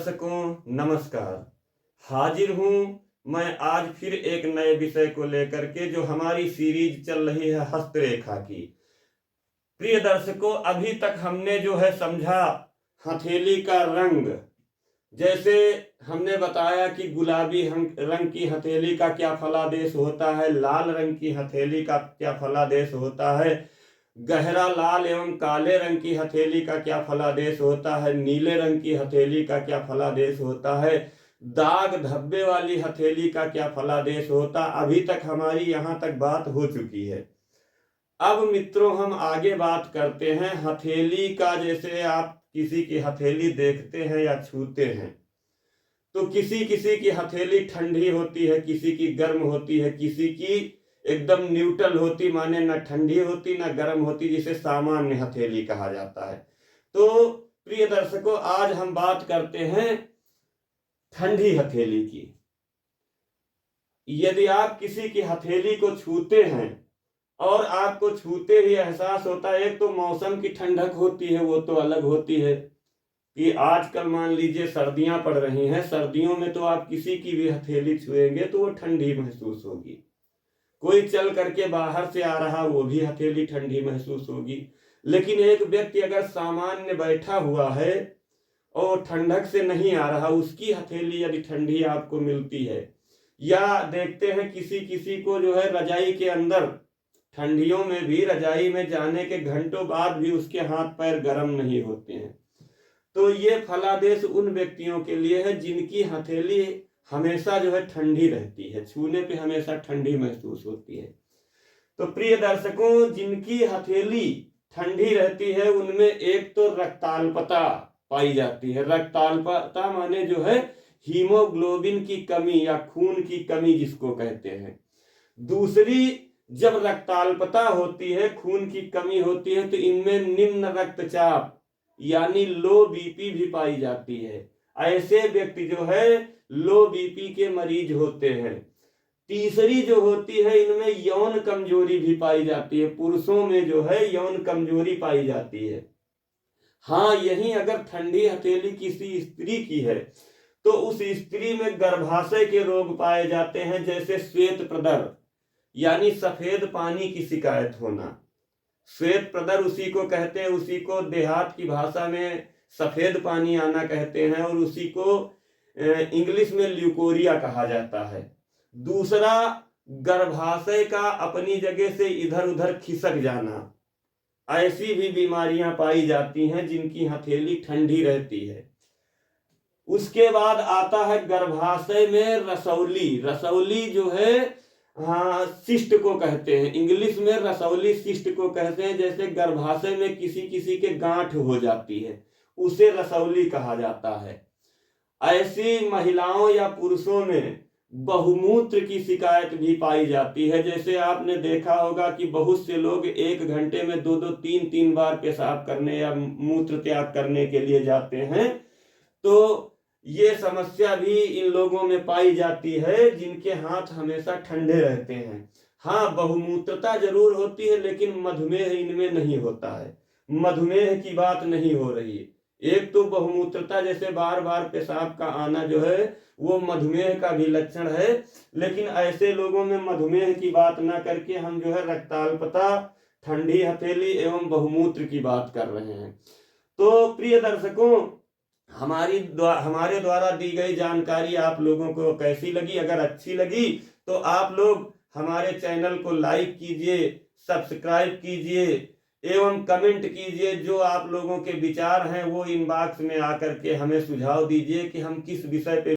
दर्शकों नमस्कार। हाजिर हूँ मैं आज फिर एक नए विषय को लेकर के, जो हमारी सीरीज चल रही है हस्तरेखा की। प्रिय दर्शकों, अभी तक हमने जो है समझा हथेली का रंग। जैसे हमने बताया कि गुलाबी रंग की हथेली का क्या फलादेश होता है, लाल रंग की हथेली का क्या फलादेश होता है, गहरा लाल एवं काले रंग की हथेली का क्या फलादेश होता है, नीले रंग की हथेली का क्या फलादेश होता है, दाग धब्बे वाली हथेली का क्या फलादेश होता। अभी तक हमारी यहाँ तक बात हो चुकी है। अब मित्रों, हम आगे बात करते हैं हथेली का। जैसे आप किसी की हथेली देखते हैं या छूते हैं, तो किसी किसी की हथेली ठंडी होती है, किसी की गर्म होती है, किसी की एकदम न्यूट्रल होती, माने न ठंडी होती न गर्म होती, जिसे सामान्य हथेली कहा जाता है। तो प्रिय दर्शकों, आज हम बात करते हैं ठंडी हथेली की। यदि आप किसी की हथेली को छूते हैं और आपको छूते ही एहसास होता है, एक तो मौसम की ठंडक होती है, वो तो अलग होती है कि आजकल मान लीजिए सर्दियां पड़ रही हैं, सर्दियों में तो आप किसी की भी हथेली छुएंगे तो वो ठंडी महसूस होगी। कोई चल करके बाहर से आ रहा, वो भी हथेली ठंडी महसूस होगी। लेकिन एक व्यक्ति अगर सामान्य बैठा हुआ है और ठंडक से नहीं आ रहा, उसकी हथेली यदि ठंडी आपको मिलती है, या देखते हैं किसी किसी को जो है रजाई के अंदर, ठंडियों में भी रजाई में जाने के घंटों बाद भी उसके हाथ पैर गर्म नहीं होते हैं, तो ये फलादेश उन व्यक्तियों के लिए है जिनकी हथेली हमेशा जो है ठंडी रहती है, छूने पे हमेशा ठंडी महसूस होती है। तो प्रिय दर्शकों, जिनकी हथेली ठंडी रहती है उनमें एक तो रक्ताल्पता पाई जाती है। रक्ताल्पता माने जो है हीमोग्लोबिन की कमी या खून की कमी जिसको कहते हैं। दूसरी, जब रक्ताल्पता होती है, खून की कमी होती है, तो इनमें निम्न रक्तचाप यानी लो बीपी भी पाई जाती है। ऐसे व्यक्ति जो है लो बीपी के मरीज होते हैं। तीसरी जो होती है, इनमें यौन कमजोरी भी पाई जाती है। पुरुषों में जो है यौन कमजोरी पाई जाती है। हाँ, यही अगर ठंडी हथेली किसी स्त्री की है तो उस स्त्री में गर्भाशय के रोग पाए जाते हैं, जैसे श्वेत प्रदर यानी सफेद पानी की शिकायत होना। श्वेत प्रदर उसी को कहते हैं, उसी को देहात की भाषा में सफेद पानी आना कहते हैं, और उसी को इंग्लिश में ल्यूकोरिया कहा जाता है। दूसरा, गर्भाशय का अपनी जगह से इधर उधर खिसक जाना। ऐसी भी बीमारियां पाई जाती हैं जिनकी हथेली ठंडी रहती है। उसके बाद आता है गर्भाशय में रसौली। रसौली जो है, हाँ, सिस्ट को कहते हैं, इंग्लिश में रसौली सिस्ट को कहते हैं। जैसे गर्भाशय में किसी किसी के गांठ हो जाती है, उसे रसौली कहा जाता है। ऐसी महिलाओं या पुरुषों में बहुमूत्र की शिकायत भी पाई जाती है। जैसे आपने देखा होगा कि बहुत से लोग एक घंटे में 2-2, 3-3 बार पेशाब करने या मूत्र त्याग करने के लिए जाते हैं, तो ये समस्या भी इन लोगों में पाई जाती है जिनके हाथ हमेशा ठंडे रहते हैं। हाँ, बहुमूत्रता जरूर होती है, लेकिन मधुमेह इनमें नहीं होता है। मधुमेह की बात नहीं हो रही है। एक तो बहुमूत्रता जैसे बार बार पेशाब का आना जो है वो मधुमेह का भी लक्षण है, लेकिन ऐसे लोगों में मधुमेह की बात ना करके हम जो है रक्ताल्पता, ठंडी हथेली एवं बहुमूत्र की बात कर रहे हैं। तो प्रिय दर्शकों, हमारे द्वारा दी गई जानकारी आप लोगों को कैसी लगी? अगर अच्छी लगी तो आप लोग हमारे चैनल को लाइक कीजिए, सब्सक्राइब कीजिए एवं कमेंट कीजिए। जो आप लोगों के विचार हैं वो इनबॉक्स में आकर के हमें सुझाव दीजिए कि हम किस विषय पे